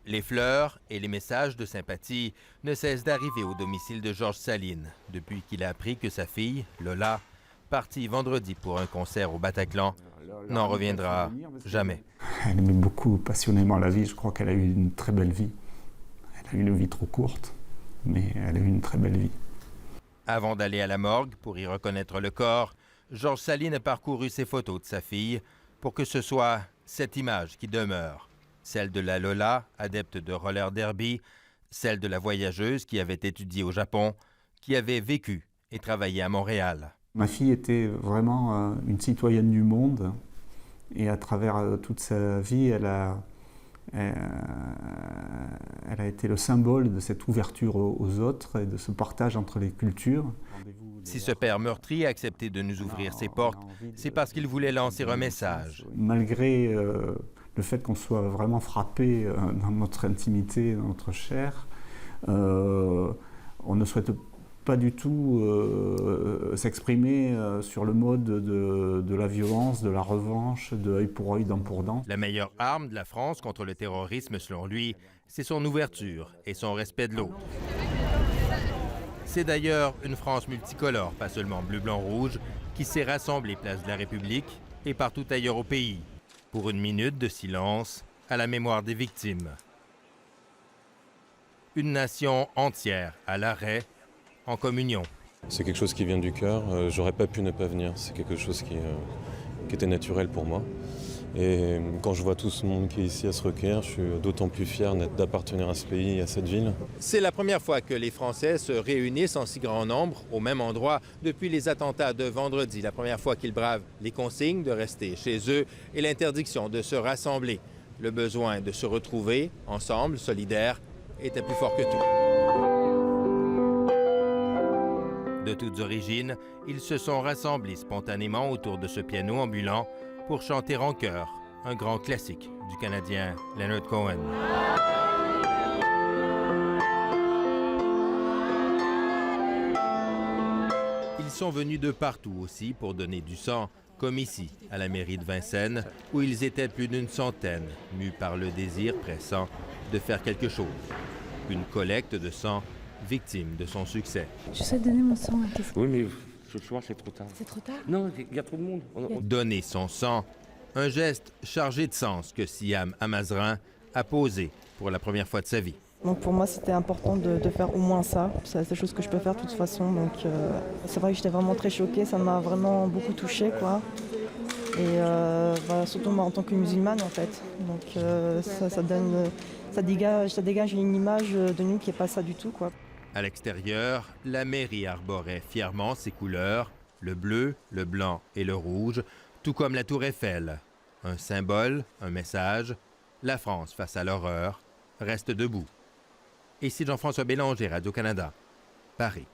Les fleurs et les messages de sympathie ne cessent d'arriver au domicile de Georges Saline depuis qu'il a appris que sa fille, Lola, partie vendredi pour un concert au Bataclan, n'en reviendra jamais. Elle aimait beaucoup passionnément la vie. Je crois qu'elle a eu une très belle vie. Elle a eu une vie trop courte, mais elle a eu une très belle vie. Avant d'aller à la morgue pour y reconnaître le corps, Georges Saline a parcouru ses photos de sa fille pour que ce soit cette image qui demeure. Celle de la Lola, adepte de roller derby, celle de la voyageuse qui avait étudié au Japon, qui avait vécu et travaillé à Montréal. Ma fille était vraiment une citoyenne du monde et à travers toute sa vie, elle a été le symbole de cette ouverture aux autres et de ce partage entre les cultures. Si ce père meurtri a accepté de nous ouvrir ses portes, c'est parce qu'il voulait lancer un message. Malgré le fait qu'on soit vraiment frappé dans notre intimité, dans notre chair, on ne souhaite pas du tout s'exprimer sur le mode de la violence, de la revanche, de œil pour œil, dent pour dent. La meilleure arme de la France contre le terrorisme, selon lui, c'est son ouverture et son respect de l'autre. C'est d'ailleurs une France multicolore, pas seulement bleu, blanc, rouge, qui s'est rassemblée place de la République et partout ailleurs au pays, pour une minute de silence à la mémoire des victimes. Une nation entière à l'arrêt, en communion. C'est quelque chose qui vient du cœur. J'aurais pas pu ne pas venir. C'est quelque chose qui était naturel pour moi. Et quand je vois tout ce monde qui est ici à se recueillir, je suis d'autant plus fier d'appartenir à ce pays, à cette ville. C'est la première fois que les Français se réunissent en si grand nombre au même endroit depuis les attentats de vendredi. La première fois qu'ils bravent les consignes de rester chez eux et l'interdiction de se rassembler. Le besoin de se retrouver ensemble, solidaires, était plus fort que tout. De toutes origines, ils se sont rassemblés spontanément autour de ce piano ambulant pour chanter en chœur un grand classique du Canadien Leonard Cohen. Ils sont venus de partout aussi pour donner du sang, comme ici, à la mairie de Vincennes, où ils étaient plus d'une centaine, mus par le désir pressant de faire quelque chose. Une collecte de sang, victime de son succès. Je souhaite donner mon sang à quelqu'un. Oui, mais ce soir, c'est trop tard. C'est trop tard? Non, il y a trop de monde. Donner son sang, un geste chargé de sens que Siam Amazrin a posé pour la première fois de sa vie. Donc pour moi, c'était important de faire au moins ça. C'est la seule chose que je peux faire de toute façon. Donc c'est vrai que j'étais vraiment très choquée. Ça m'a vraiment beaucoup touchée, quoi. Et surtout moi en tant que musulmane, en fait. Donc ça dégage une image de nous qui n'est pas ça du tout, quoi. À l'extérieur, la mairie arborait fièrement ses couleurs, le bleu, le blanc et le rouge, tout comme la Tour Eiffel. Un symbole, un message, la France face à l'horreur reste debout. Ici Jean-François Bélanger, Radio-Canada, Paris.